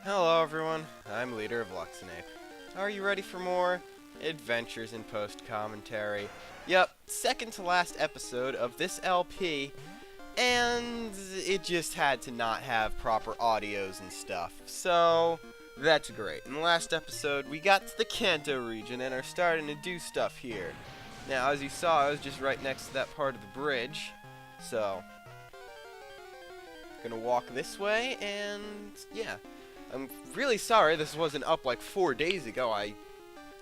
Hello everyone, I'm Leader of Luxinape. Are you ready for more adventures in post-commentary? Yep, second to last episode of this LP, and it just had to not have proper audios and stuff, so that's great. In the last episode, we got to the Kanto region and are starting to do stuff here. Now, as you saw, I was just right next to that part of the bridge, so gonna walk this way, and yeah. I'm really sorry this wasn't up like 4 days ago. I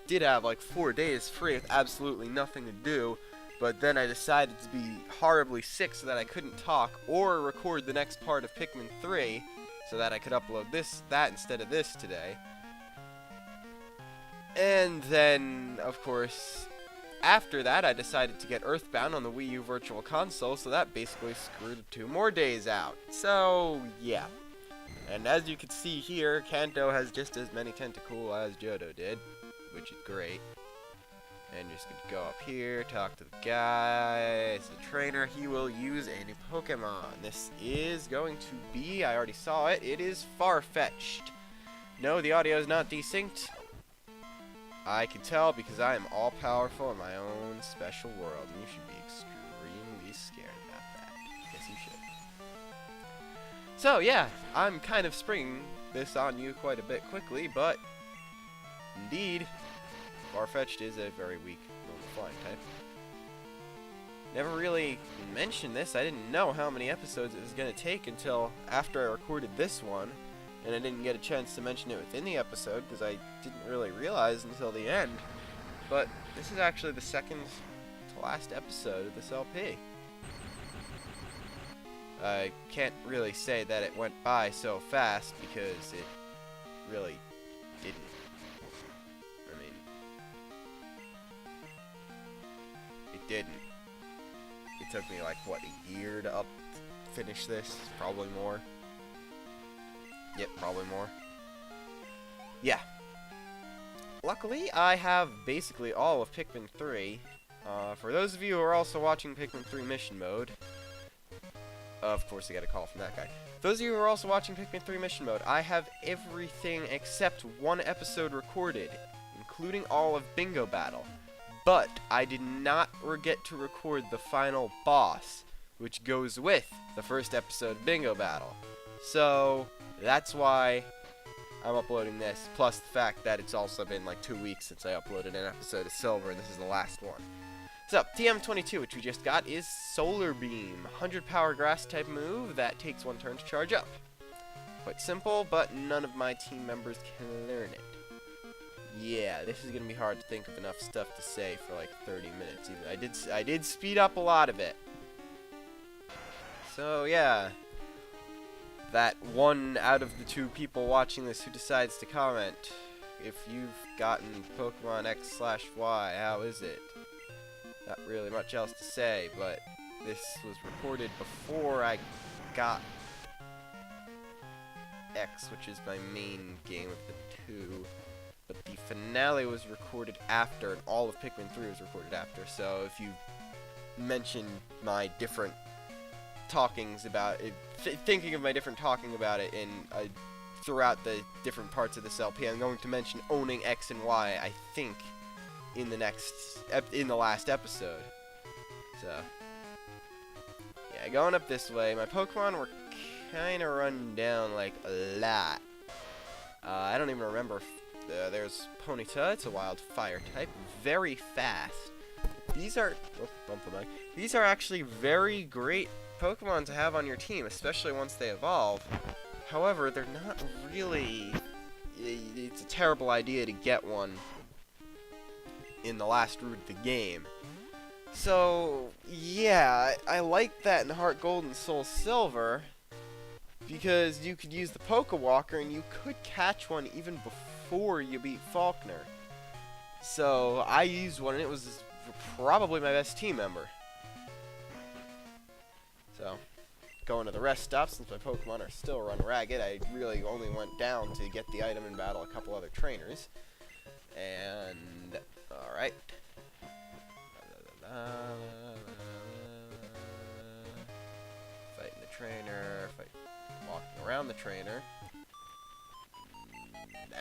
did have like 4 days free with absolutely nothing to do, but then I decided to be horribly sick so that I couldn't talk or record the next part of Pikmin 3 so that I could upload that instead of this today. And then, of course, after that I decided to get Earthbound on the Wii U Virtual Console, so that basically screwed 2 more days out. So, yeah. And as you can see here, Kanto has just as many tentacle as Johto did, which is great. And you're just going to go up here, talk to the guy. As the trainer, he will use a new Pokemon. This is going to be, I already saw it, it is Farfetch'd. No, the audio is not desynced. I can tell because I am all-powerful in my own special world, and you should be extremely scared about that. Yes, you should. So yeah, I'm kind of springing this on you quite a bit quickly, but indeed, Farfetch'd is a very weak normal flying type. Never really mentioned this. I didn't know how many episodes it was going to take until after I recorded this one, and I didn't get a chance to mention it within the episode because I didn't really realize until the end. But this is actually the second to last episode of this LP. I can't really say that it went by so fast because it really didn't. I mean, it didn't. It took me like, what, a year to finish this? Probably more. Yep, probably more. Yeah. Luckily, I have basically all of Pikmin 3. For those of you who are also watching Pikmin 3 Mission Mode, of course, I got a call from that guy. Those of you who are also watching Pikmin 3 Mission Mode, I have everything except one episode recorded, including all of Bingo Battle. But I did not get to record the final boss, which goes with the first episode of Bingo Battle. So, that's why I'm uploading this, plus the fact that it's also been like 2 weeks since I uploaded an episode of Silver, and this is the last one. So, TM22, which we just got, is Solar Beam. 100 power grass type move that takes 1 turn to charge up. Quite simple, but none of my team members can learn it. Yeah, this is going to be hard to think of enough stuff to say for like 30 minutes. Even I did speed up a lot of it. So, yeah. That one out of the 2 people watching this who decides to comment, if you've gotten Pokemon X/Y, how is it? Not really much else to say, but this was recorded before I got X, which is my main game of the 2. But the finale was recorded after, and all of Pikmin 3 was recorded after. So if you mention my different talkings about it, thinking of my different talking about it in throughout the different parts of this LP, I'm going to mention owning X and Y, I think, in the last episode. So yeah, going up this way, my Pokemon were kind of run down like a lot. I don't even remember if there's Ponyta. It's a wild fire type, very fast. These are actually very great Pokemon to have on your team, especially once they evolve. However, they're not really. It's a terrible idea to get one in the last route of the game. So, yeah, I like that in Heart Gold and Soul Silver, because you could use the Pokewalker and you could catch one even before you beat Faulkner. So, I used one and it was probably my best team member. So, going to the rest stop, since my Pokemon are still run ragged, I really only went down to get the item and battle a couple other trainers. And alright. Fighting the trainer, walking around the trainer.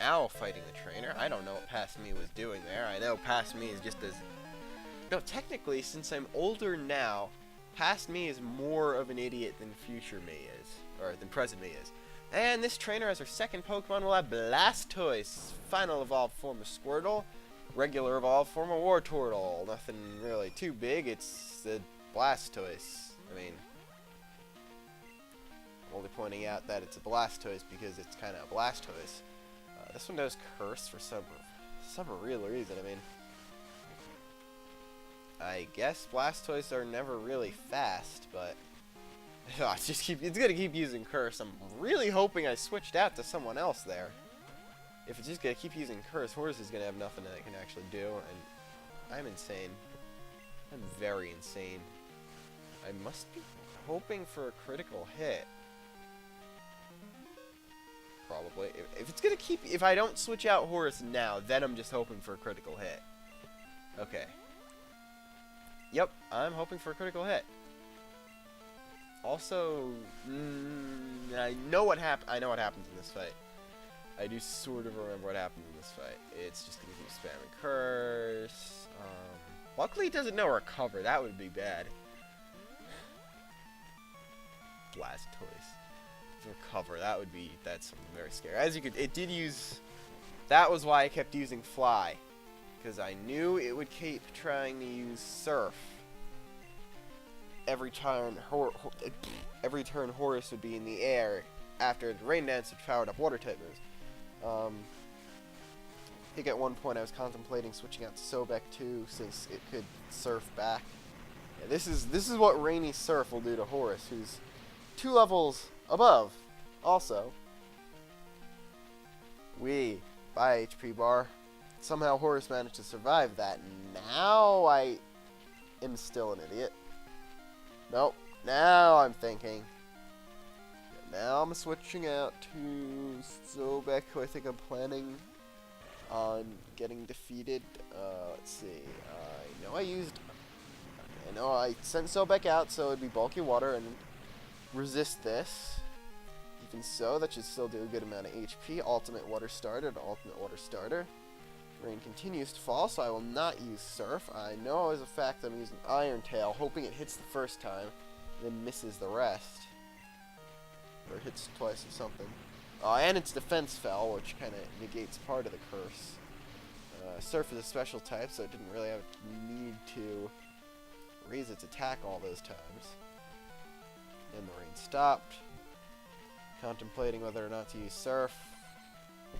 owl fighting the trainer. I don't know what past me was doing there. I know past me is just as... No, technically, since I'm older now, past me is more of an idiot than future me is. Or than present me is. And this trainer, as our second Pokemon, will have Blastoise, final evolved form of Squirtle, regular evolved form of Wartortle. Nothing really too big, it's the Blastoise. I mean, I'm only pointing out that it's a Blastoise because it's kind of a Blastoise. This one does Curse for some real reason. I mean, I guess Blastoise are never really fast, but it's gonna keep using Curse. I'm really hoping I switched out to someone else there. If it's just gonna keep using Curse, Horse is gonna have nothing that it can actually do, and I'm insane. I'm very insane. I must be hoping for a critical hit. Probably. If it's gonna keep... If I don't switch out Horus now, then I'm just hoping for a critical hit. Okay. Yep, I'm hoping for a critical hit. Also, I know what happens in this fight. I do sort of remember what happens in this fight. It's just gonna keep spamming Curse. Luckily it doesn't know Recover. That would be bad. Blastoise. Recover. That's something very scary. As you could, it did use. That was why I kept using Fly, because I knew it would keep trying to use Surf. Every turn Horus would be in the air after the Rain Dance had powered up Water type moves. I think at one point I was contemplating switching out to Sobek too, since it could Surf back. Yeah, this is what Rainy Surf will do to Horus, who's 2 levels above. Also, by HP bar. Somehow Horus managed to survive that. Now I am still an idiot. Nope. Now I'm thinking. Now I'm switching out to Sobek, who I think I'm planning on getting defeated. Let's see. I know I sent Sobek out, so it'd be bulky water and resist this. Even so, that should still do a good amount of HP. Ultimate water starter to ultimate water starter. Rain continues to fall, so I will not use Surf. I know as a fact I'm using Iron Tail, hoping it hits the first time, then misses the rest. Or hits twice or something. And its defense fell, which kind of negates part of the curse. Surf is a special type, so it didn't really have a need to raise its attack all those times. Then the rain stopped. Contemplating whether or not to use Surf.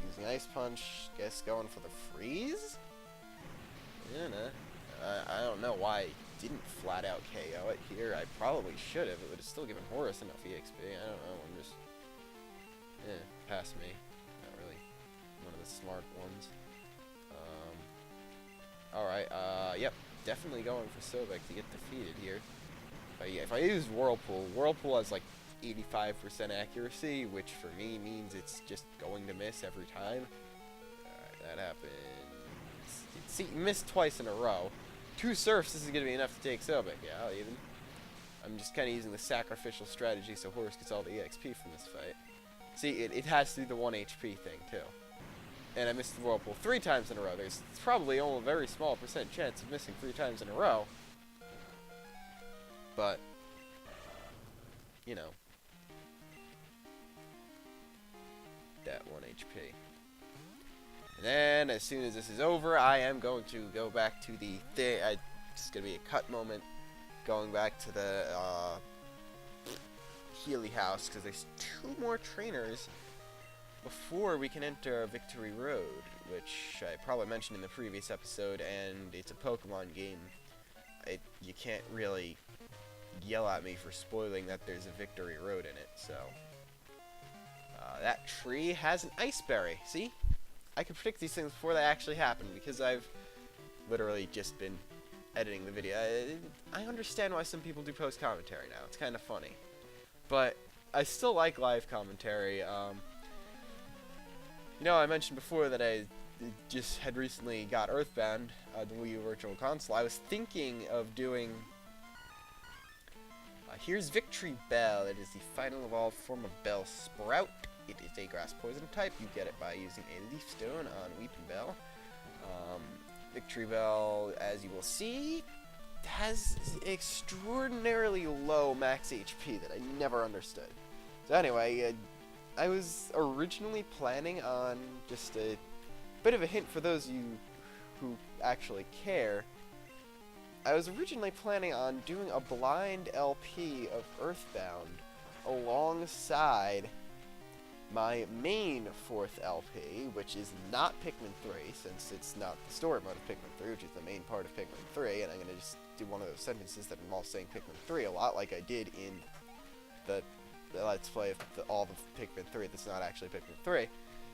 Using Ice Punch. Guess going for the freeze? I don't know why I didn't flat out KO it here. I probably should have. It would have still given Horus enough EXP. I don't know. I'm just... past me. Not really one of the smart ones. Alright, yep. Definitely going for Sobek to get defeated here. If I use Whirlpool has like 85% accuracy, which for me means it's just going to miss every time. That happens. See, missed twice in a row. 2 Surfs, this is going to be enough to take Sobek. Yeah, I'll even. I'm just kind of using the sacrificial strategy so Horus gets all the EXP from this fight. See, it has to do the 1 HP thing, too. And I missed the Whirlpool 3 times in a row. There's probably only a very small % chance of missing 3 times in a row. But, you know. That 1 HP. And then, as soon as this is over, I am going to go back to the thing. It's going to be a cut moment. Going back to the Healy House, because there's 2 more trainers before we can enter Victory Road, which I probably mentioned in the previous episode, and it's a Pokemon game. You can't really yell at me for spoiling that there's a Victory Road in it, so... that tree has an Ice Berry. See? I can predict these things before they actually happen, because I've literally just been editing the video. I understand why some people do post-commentary now. It's kind of funny. But I still like live commentary. You know, I mentioned before that I just had recently got Earthbound, the Wii U Virtual Console. I was thinking of doing... here's Victreebel. It is the final evolved form of Bellsprout. It is a grass poison type. You get it by using a leaf stone on Weepinbell. Victreebel, as you will see, has extraordinarily low max HP that I never understood. So anyway, I was originally planning on just a bit of a hint for those of you who actually care. I was originally planning on doing a blind LP of Earthbound alongside my main 4th LP, which is not Pikmin 3, since it's not the story mode of Pikmin 3, which is the main part of Pikmin 3, and I'm going to just do one of those sentences that involve saying Pikmin 3 a lot, like I did in the Let's Play of all the Pikmin 3 that's not actually Pikmin 3.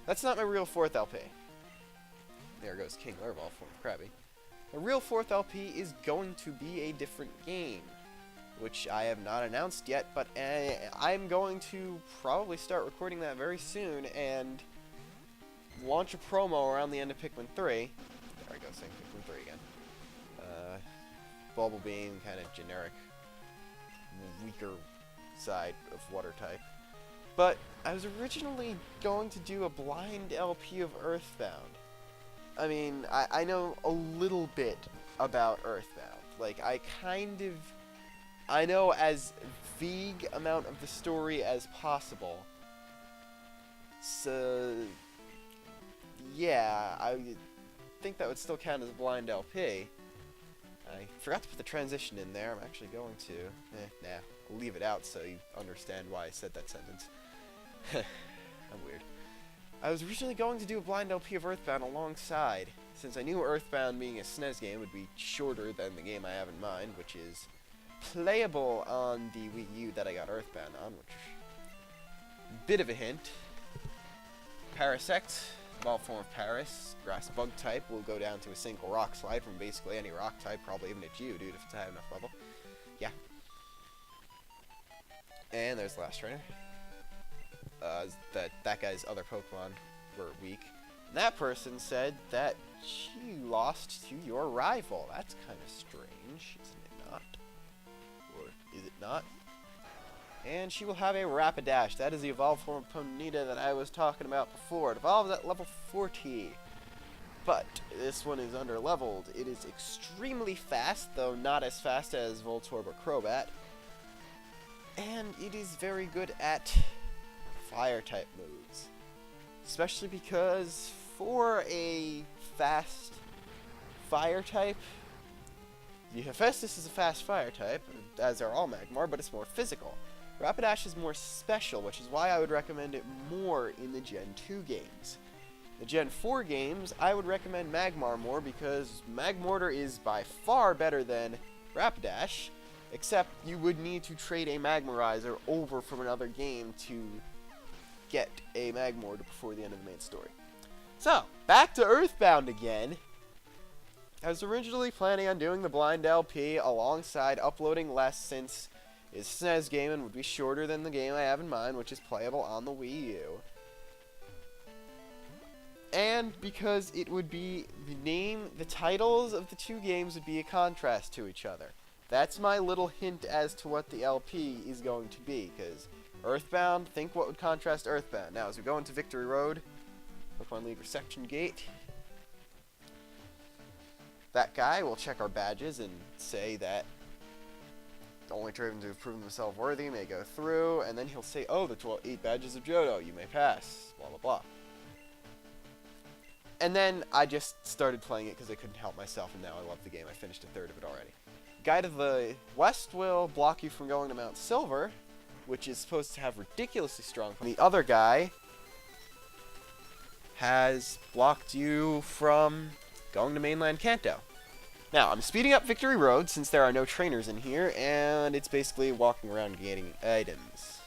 That's not my real 4th LP. There goes King Lurval from Krabby. The real 4th LP is going to be a different game, which I have not announced yet, but I'm going to probably start recording that very soon and launch a promo around the end of Pikmin 3. There I go, saying Pikmin 3 again. Bubble Beam, kind of generic, weaker side of water type. But I was originally going to do a blind LP of Earthbound. I mean, I know a little bit about Earthbound. Like, I know as vague amount of the story as possible. So, yeah, I think that would still count as a blind LP. I forgot to put the transition in there. I'm actually going to. Nah, I'll leave it out so you understand why I said that sentence. I'm weird. I was originally going to do a blind LP of Earthbound alongside, since I knew Earthbound being a SNES game would be shorter than the game I have in mind, which is playable on the Wii U that I got Earthbound on, which bit of a hint. Parasect, evolved form of Paris, grass bug type, will go down to a single rock slide from basically any rock type, probably even a Geodude if it's had enough level. Yeah. And there's the last trainer. That guy's other Pokemon were weak. And that person said that she lost to your rival. That's kind of strange, isn't it not? Or is it not? And she will have a Rapidash. That is the evolved form of Ponyta that I was talking about before. It evolves at level 40. But this one is under-leveled. It is extremely fast, though not as fast as Voltorb or Crobat. And it is very good at Fire-type moves. Especially because for a fast Fire-type, the Hephaestus is a fast Fire-type, as are all Magmar, but it's more physical. Rapidash is more special, which is why I would recommend it more in the Gen 2 games. The Gen 4 games, I would recommend Magmar more because Magmortar is by far better than Rapidash, except you would need to trade a Magmarizer over from another game to get a Magmortar before the end of the main story. So, back to Earthbound again. I was originally planning on doing the blind LP alongside uploading less since it's a SNES game and would be shorter than the game I have in mind, which is playable on the Wii U. And because it would be the titles of the two games would be a contrast to each other. That's my little hint as to what the LP is going to be, because Earthbound, think what would contrast Earthbound. Now, as we go into Victory Road, Pokemon League Reception Gate, that guy will check our badges and say that the only Draven to have proven themselves worthy may go through, and then he'll say, oh, the 8 badges of Johto, you may pass, blah, blah, blah. And then I just started playing it because I couldn't help myself, and now I love the game. I finished a third of it already. Guide of the West will block you from going to Mount Silver, which is supposed to have ridiculously strong. The other guy has blocked you from going to mainland Kanto. Now, I'm speeding up Victory Road since there are no trainers in here, and it's basically walking around getting items.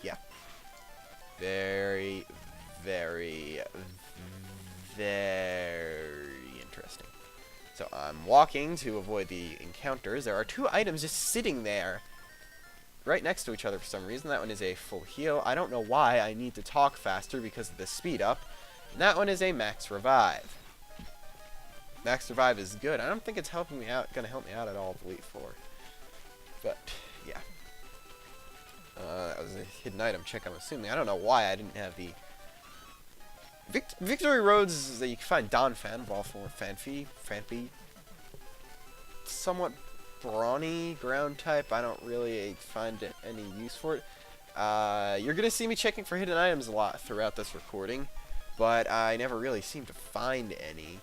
Yeah. Very, very, very interesting. So I'm walking to avoid the encounters. There are 2 items just sitting there right next to each other for some reason. That one is a full heal. I don't know why I need to talk faster because of the speed up. And that one is a max revive. Max revive is good. I don't think it's helping me out, gonna help me out at all with Elite Four. But yeah. That was a hidden item check, I'm assuming. I don't know why I didn't have the... Victory Roads is that you can find Donphan, Volform, Phanpy. Somewhat brawny ground type. I don't really find any use for it. You're going to see me checking for hidden items a lot throughout this recording, but I never really seem to find any.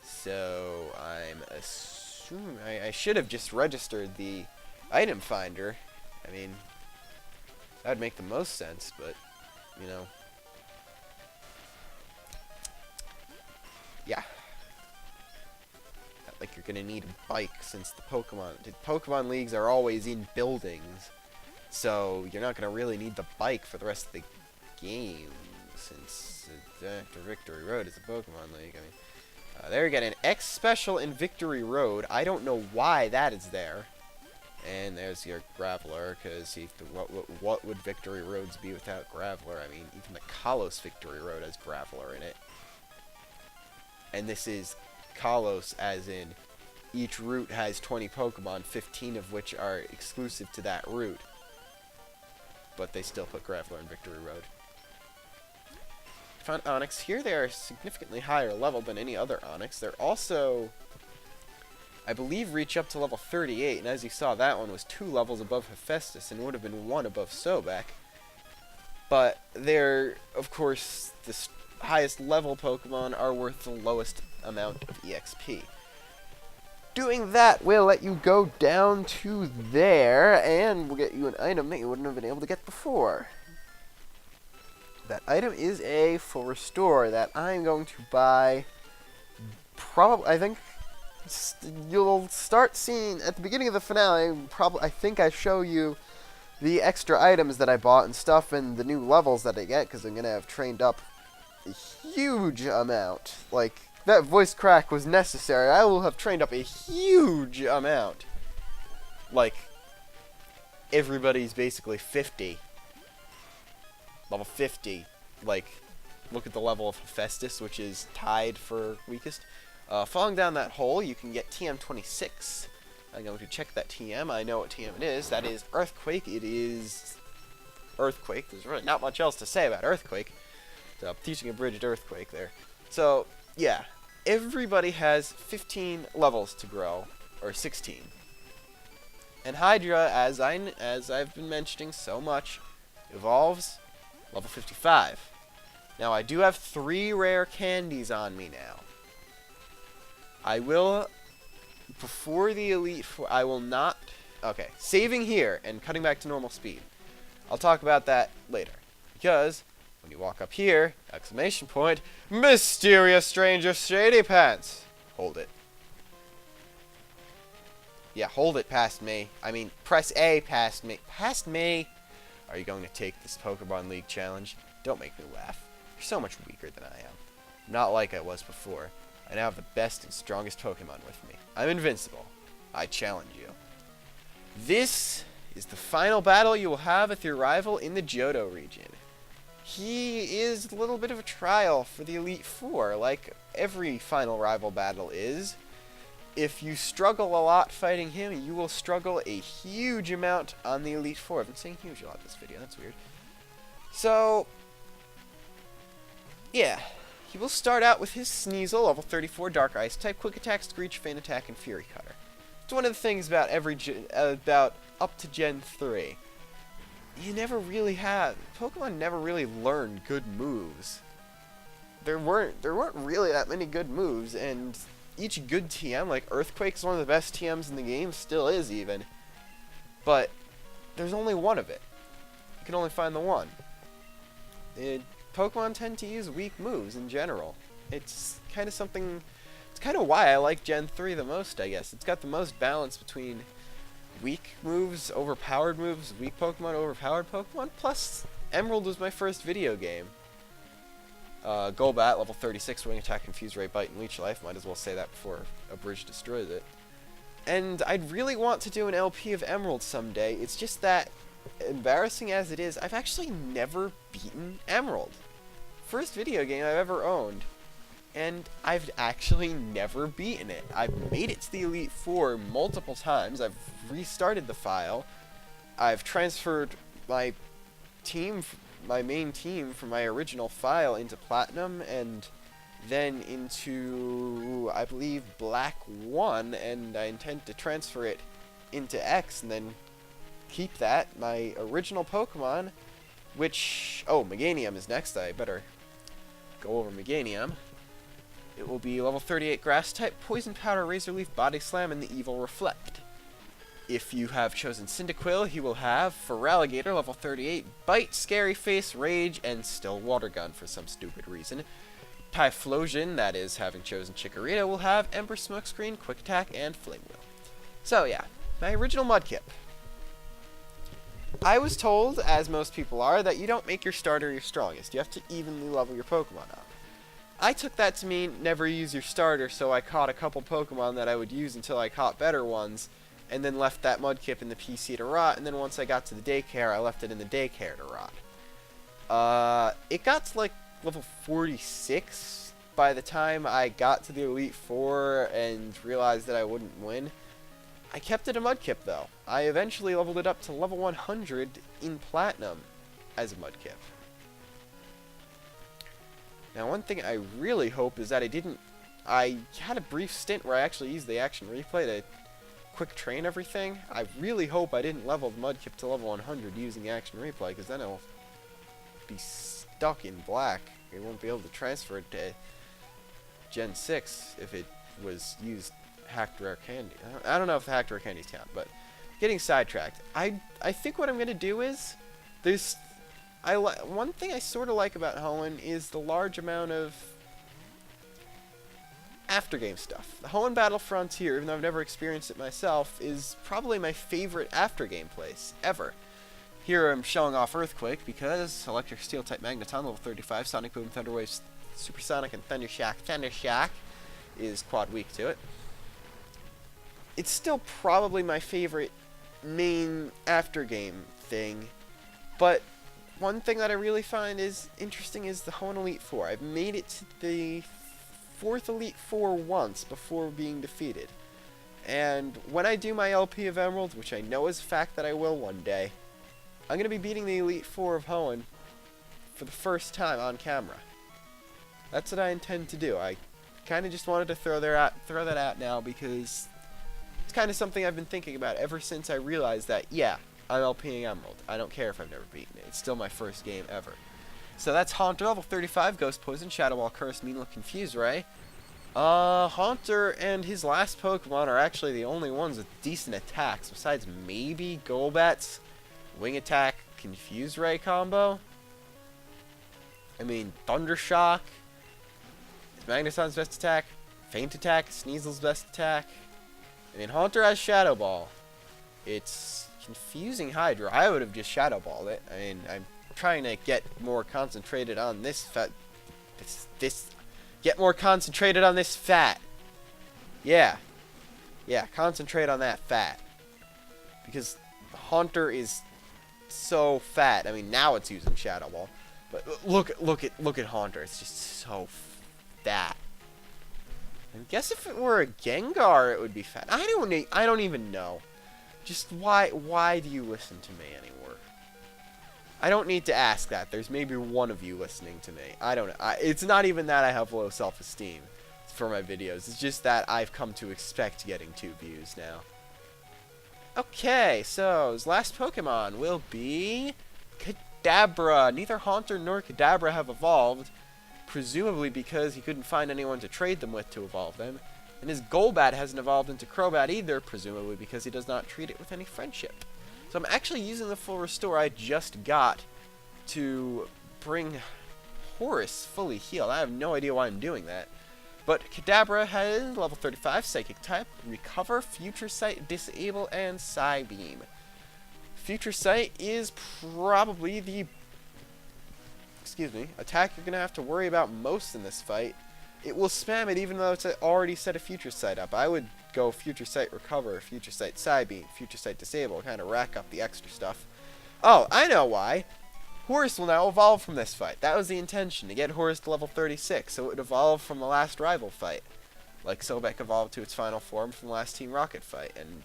So I'm assuming I should have just registered the item finder. I mean, that would make the most sense, but, you know. Yeah. Not like you're gonna need a bike since the Pokemon Leagues are always in buildings. So you're not gonna really need the bike for the rest of the game since after Victory Road is a Pokemon League. I mean, there you get an X special in Victory Road. I don't know why that is there. And there's your Graveler, because what would Victory Roads be without Graveler? I mean, even the Kalos Victory Road has Graveler in it. And this is Kalos, as in each route has 20 Pokemon, 15 of which are exclusive to that route. But they still put Graveler in Victory Road. Found Onix. Here they are significantly higher level than any other Onix. They're also, I believe, reach up to level 38. And as you saw, that one was 2 levels above Hephaestus and would have been 1 above Sobek. But they're, of course, the highest level Pokemon are worth the lowest amount of EXP. Doing that will let you go down to there, and will get you an item that you wouldn't have been able to get before. That item is a full restore that I'm going to buy. Probably, I think you'll start seeing at the beginning of the finale. I think I show you the extra items that I bought and stuff, and the new levels that I get, because I'm gonna have trained up a huge amount. Like, that voice crack was necessary. I will have trained up a huge amount. Like, everybody's basically 50. Level 50. Like, look at the level of Hephaestus, which is tied for weakest. Falling down that hole, you can get TM26. I'm going to check that TM. I know what TM it is. That is Earthquake. It is Earthquake. There's really not much else to say about Earthquake. So I'm teaching abridged Earthquake there. So, yeah. Everybody has 15 levels to grow, or 16. And Hydra, as I've been mentioning so much, evolves level 55. Now, I do have 3 rare candies on me now. I will, before the Elite Four, I will not, okay, saving here and cutting back to normal speed. I'll talk about that later, because when you walk up here, exclamation point, mysterious stranger shady pants. Hold it. Yeah, hold it past me. I mean, press A past me. Past me? Are you going to take this Pokemon League challenge? Don't make me laugh. You're so much weaker than I am. Not like I was before. I now have the best and strongest Pokemon with me. I'm invincible. I challenge you. This is the final battle you will have with your rival in the Johto region. He is a little bit of a trial for the Elite Four, like every final rival battle is. If you struggle a lot fighting him, you will struggle a huge amount on the Elite Four. I've been saying huge a lot this video, that's weird. So, yeah. He will start out with his Sneasel, level 34, Dark Ice type, Quick Attack, Screech, Feint Attack, and Fury Cutter. It's one of the things about about up to Gen 3. You never really have, Pokemon never really learned good moves. There weren't really that many good moves, and each good TM, like Earthquake is one of the best TMs in the game, still is even. But there's only one of it. You can only find the one. Pokemon tend to use weak moves in general. It's kind of something, it's kind of why I like Gen 3 the most, I guess. It's got the most balance between weak moves, overpowered moves, weak Pokemon, overpowered Pokemon. Plus, Emerald was my first video game. Golbat, level 36, Wing Attack, Confuse Ray, Bite, and Leech Life. Might as well say that before a bridge destroys it. And I'd really want to do an LP of Emerald someday. It's just that, embarrassing as it is, I've actually never beaten Emerald. First video game I've ever owned. And I've actually never beaten it. I've made it to the Elite Four multiple times. I've restarted the file. I've transferred my my main team from my original file into Platinum, and then into, I believe, Black 1, and I intend to transfer it into X, and then keep that. My original Pokemon, which... Oh, Meganium is next. I better go over Meganium. It will be level 38 Grass-type, Poison Powder, Razor Leaf, Body Slam, and the Evil Reflect. If you have chosen Cyndaquil, he will have Feraligatr, level 38, Bite, Scary Face, Rage, and still Water Gun for some stupid reason. Typhlosion, that is, having chosen Chikorita, will have Ember Smokescreen, Quick Attack, and Flame Wheel. So yeah, my original Mudkip. I was told, as most people are, that you don't make your starter your strongest. You have to evenly level your Pokemon up. I took that to mean never use your starter, so I caught a couple Pokemon that I would use until I caught better ones, and then left that Mudkip in the PC to rot, and then once I got to the daycare, I left it in the daycare to rot. It got to like level 46 by the time I got to the Elite Four and realized that I wouldn't win. I kept it a Mudkip though. I eventually leveled it up to level 100 in Platinum as a Mudkip. Now one thing I really hope is that I had a brief stint where I actually used the action replay to quick train everything. I really hope I didn't level the Mudkip to level 100 using the action replay, because then it'll be stuck in black. It won't be able to transfer it to Gen 6 if it was used hacked rare candy. I don't know if the hacked rare candies count, but getting sidetracked. I think what I'm going to do is, one thing I sort of like about Hoenn is the large amount of aftergame stuff. The Hoenn Battle Frontier, even though I've never experienced it myself, is probably my favorite aftergame place ever. Here I'm showing off Earthquake because Electric Steel type Magneton, level 35, Sonic Boom, Thunder Wave, Supersonic, and Thunder Shock. Thunder Shock is quad weak to it. It's still probably my favorite main aftergame thing, but one thing that I really find is interesting is the Hoenn Elite Four. I've made it to the 4th Elite Four once before being defeated. And when I do my LP of Emerald, which I know is a fact that I will one day, I'm going to be beating the Elite Four of Hoenn for the first time on camera. That's what I intend to do. I kind of just wanted to throw that out now because it's kind of something I've been thinking about ever since I realized that, yeah, I'm LPing Emerald. I don't care if I've never beaten it. It's still my first game ever. So that's Haunter, level 35, Ghost Poison, Shadow Ball, Curse, Mean-Look, Confuse Ray. Haunter and his last Pokemon are actually the only ones with decent attacks, besides maybe Golbat's Wing Attack, Confuse Ray combo. I mean, Thunder Shock is Magneton's best attack, Feint Attack, Sneasel's best attack. I mean, Haunter has Shadow Ball. It's confusing Hydra. I would have just Shadow Balled it. I mean, I'm trying to get more concentrated on this get more concentrated on this fat. Yeah, concentrate on that fat, because Haunter is so fat. I mean, now it's using Shadow Ball, but look at Haunter. It's just so fat. I guess if it were a Gengar, it would be fat. I don't even know. Just why do you listen to me anymore? I don't need to ask that. There's maybe one of you listening to me. I don't know. It's not even that I have low self-esteem for my videos. It's just that I've come to expect getting 2 views now. Okay, so his last Pokemon will be Kadabra. Neither Haunter nor Kadabra have evolved, presumably because he couldn't find anyone to trade them with to evolve them. And his Golbat hasn't evolved into Crobat either, presumably because he does not treat it with any friendship. So I'm actually using the full restore I just got to bring Horus fully healed. I have no idea why I'm doing that. But Kadabra has level 35 Psychic type, Recover, Future Sight, Disable, and Psybeam. Future Sight is probably the attack you're going to have to worry about most in this fight. It will spam it even though it's already set a Future Sight up. I would go Future Sight Recover, Future Sight Psybeam, Future Sight Disable, kind of rack up the extra stuff. Oh, I know why. Horus will now evolve from this fight. That was the intention, to get Horus to level 36, so it would evolve from the last rival fight. Like Sobek evolved to its final form from the last Team Rocket fight, and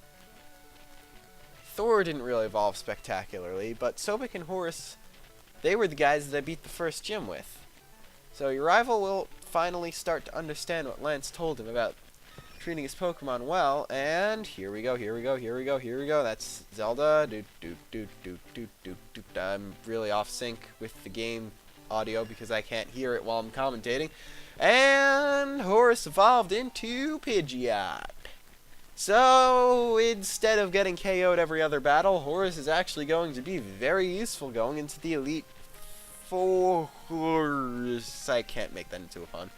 Thor didn't really evolve spectacularly, but Sobek and Horus, they were the guys that I beat the first gym with. So your rival will finally start to understand what Lance told him about treating his Pokemon well, and here we go. That's Zelda. I'm really off sync with the game audio because I can't hear it while I'm commentating. And Horus evolved into Pidgeot. So instead of getting KO'd every other battle, Horus is actually going to be very useful going into the Elite Four. I can't make that into a pun.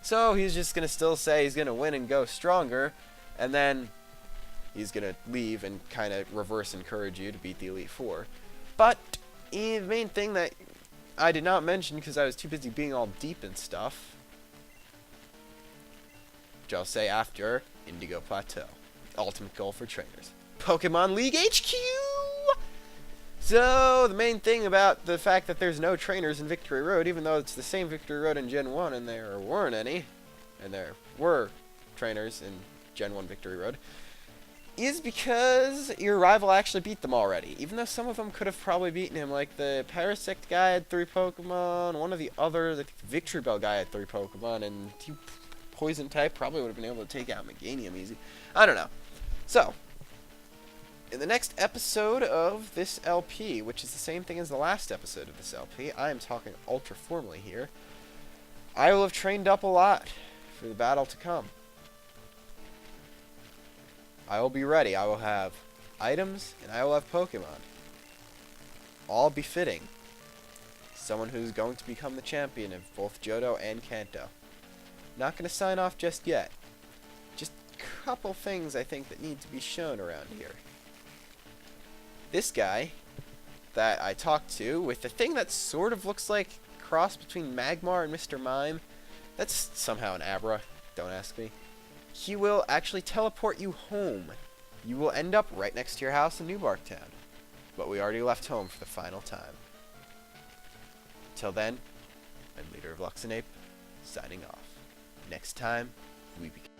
So he's just going to still say he's going to win and go stronger, and then he's going to leave and kind of reverse encourage you to beat the Elite Four. But the main thing that I did not mention because I was too busy being all deep and stuff, which I'll say after Indigo Plateau. Ultimate goal for trainers. Pokemon League HQ! So, the main thing about the fact that there's no trainers in Victory Road, even though it's the same Victory Road in Gen 1 and there weren't any, and there were trainers in Gen 1 Victory Road, is because your rival actually beat them already. Even though some of them could have probably beaten him, like the Parasect guy had 3 Pokemon, one of the others, I think the Victreebel guy had 3 Pokemon, and he Poison type probably would have been able to take out Meganium easy. I don't know. So, in the next episode of this LP, which is the same thing as the last episode of this LP, I am talking ultra formally here, I will have trained up a lot for the battle to come. I will be ready. I will have items, and I will have Pokemon. All befitting someone who's going to become the champion of both Johto and Kanto. Not going to sign off just yet. Just a couple things I think that need to be shown around here. This guy that I talked to with the thing that sort of looks like a cross between Magmar and Mr. Mime, that's somehow an Abra, don't ask me. He will actually teleport you home. You will end up right next to your house in New Barktown. But we already left home for the final time. Until then, I'm Leader of Luxinape, signing off. Next time, we begin.